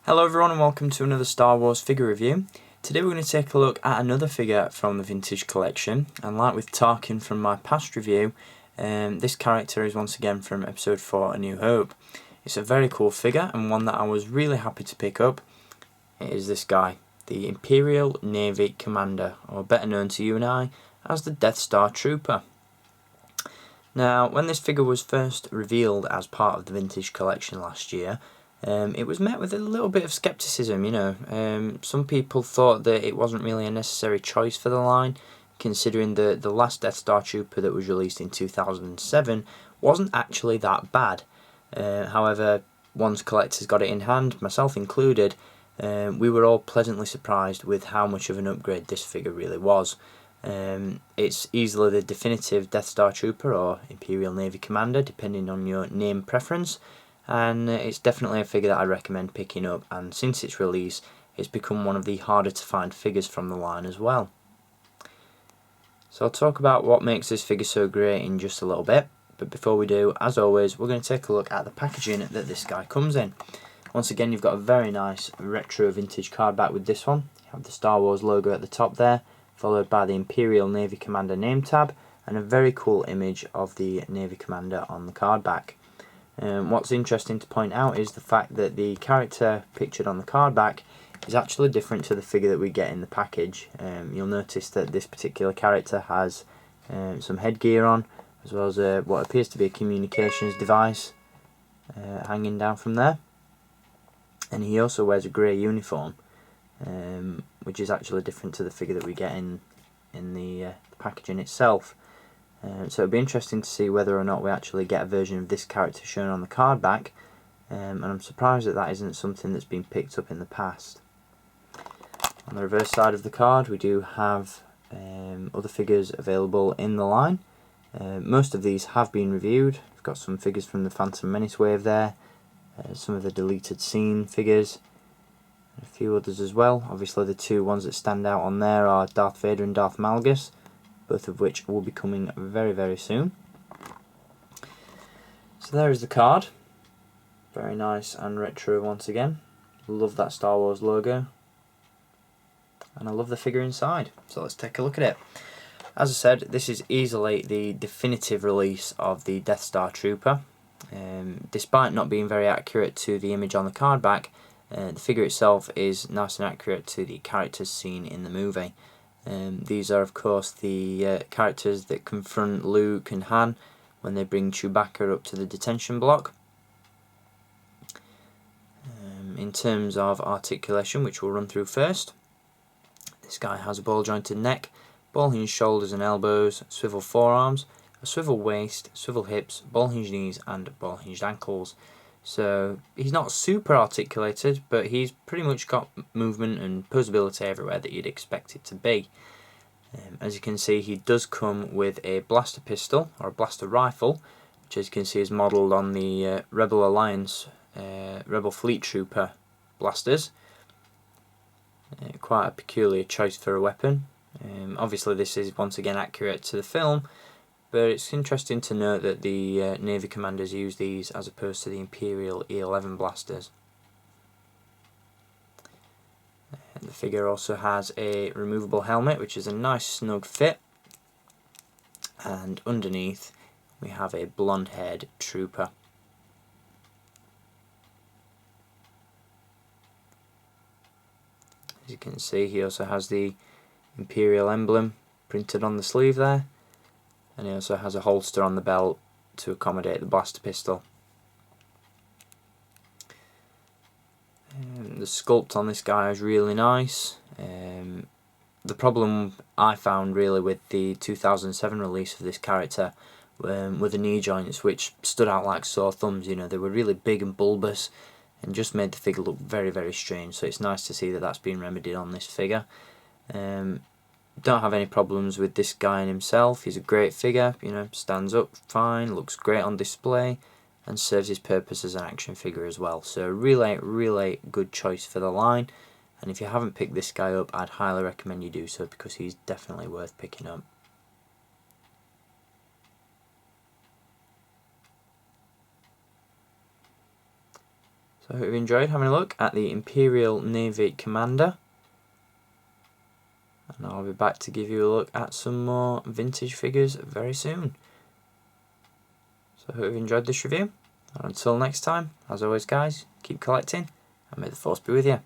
Hello everyone and welcome to another Star Wars figure review. Today we're going to take a look at another figure from the vintage collection, and like with Tarkin from my past review, this character is once again from episode 4 A New Hope. It's a very cool figure and one that I was really happy to pick up. It is this guy, the Imperial Navy Commander, or better known to you and I as the Death Star Trooper. Now, when this figure was first revealed as part of the vintage collection last year, it was met with a little bit of skepticism, some people thought that it wasn't really a necessary choice for the line, considering the last Death Star Trooper that was released in 2007 wasn't actually that bad. However, once collectors got it in hand, myself included, we were all pleasantly surprised with how much of an upgrade this figure really was. It's easily the definitive Death Star Trooper or Imperial Navy Commander, depending on your name preference. And it's definitely a figure that I recommend picking up, and since its release it's become one of the harder to find figures from the line as well. So I'll talk about what makes this figure so great in just a little bit, but before we do, as always, we're going to take a look at the packaging that this guy comes in. Once again, you've got a very nice retro vintage card back with this one. You have the Star Wars logo at the top there, followed by the Imperial Navy Commander name tab and a very cool image of the Navy Commander on the card back. What's interesting to point out is the fact that the character pictured on the card back is actually different to the figure that we get in the package. You'll notice that this particular character has some headgear on, as well as what appears to be a communications device hanging down from there. And he also wears a grey uniform, which is actually different to the figure that we get in the packaging itself. So it'll be interesting to see whether or not we actually get a version of this character shown on the card back, and I'm surprised that that isn't something that's been picked up in the past. On the reverse side of the card we do have other figures available in the line. Most of these have been reviewed. We've got some figures from the Phantom Menace wave there, some of the deleted scene figures, and a few others as well. Obviously the two ones that stand out on there are Darth Vader and Darth Malgus, both of which will be coming very, very soon. So there is the card. Very nice and retro once again. Love that Star Wars logo. And I love the figure inside. So let's take a look at it. As I said, this is easily the definitive release of the Death Star Trooper. Despite not being very accurate to the image on the card back, the figure itself is nice and accurate to the characters seen in the movie. These are of course the characters that confront Luke and Han when they bring Chewbacca up to the detention block. In terms of articulation, which we'll run through first, this guy has a ball jointed neck, ball hinged shoulders and elbows, swivel forearms, a swivel waist, swivel hips, ball hinged knees and ball hinged ankles. So he's not super articulated, but he's pretty much got movement and posability everywhere that you'd expect it to be. As you can see, he does come with a blaster pistol, or a blaster rifle, which as you can see is modelled on the Rebel Alliance Rebel Fleet Trooper blasters. Quite a peculiar choice for a weapon. Obviously this is once again accurate to the film, but it's interesting to note that the Navy commanders use these as opposed to the Imperial E11 blasters. The figure also has a removable helmet, which is a nice snug fit, and underneath we have a blonde-haired trooper. As you can see, he also has the Imperial emblem printed on the sleeve there, and he also has a holster on the belt to accommodate the blaster pistol. The sculpt on this guy is really nice. The problem I found really with the 2007 release of this character were the knee joints, which stood out like sore thumbs. They were really big and bulbous and just made the figure look very, very strange. So it's nice to see that that's been remedied on this figure. Don't have any problems with this guy in himself. He's a great figure, stands up fine, looks great on display, and serves his purpose as an action figure as well. So really good choice for the line, and if you haven't picked this guy up, I'd highly recommend you do so, because he's definitely worth picking up. So I hope you enjoyed having a look at the Imperial Navy Commander. And I'll be back to give you a look at some more vintage figures very soon. So I hope you've enjoyed this review. And until next time, as always guys, keep collecting and may the force be with you.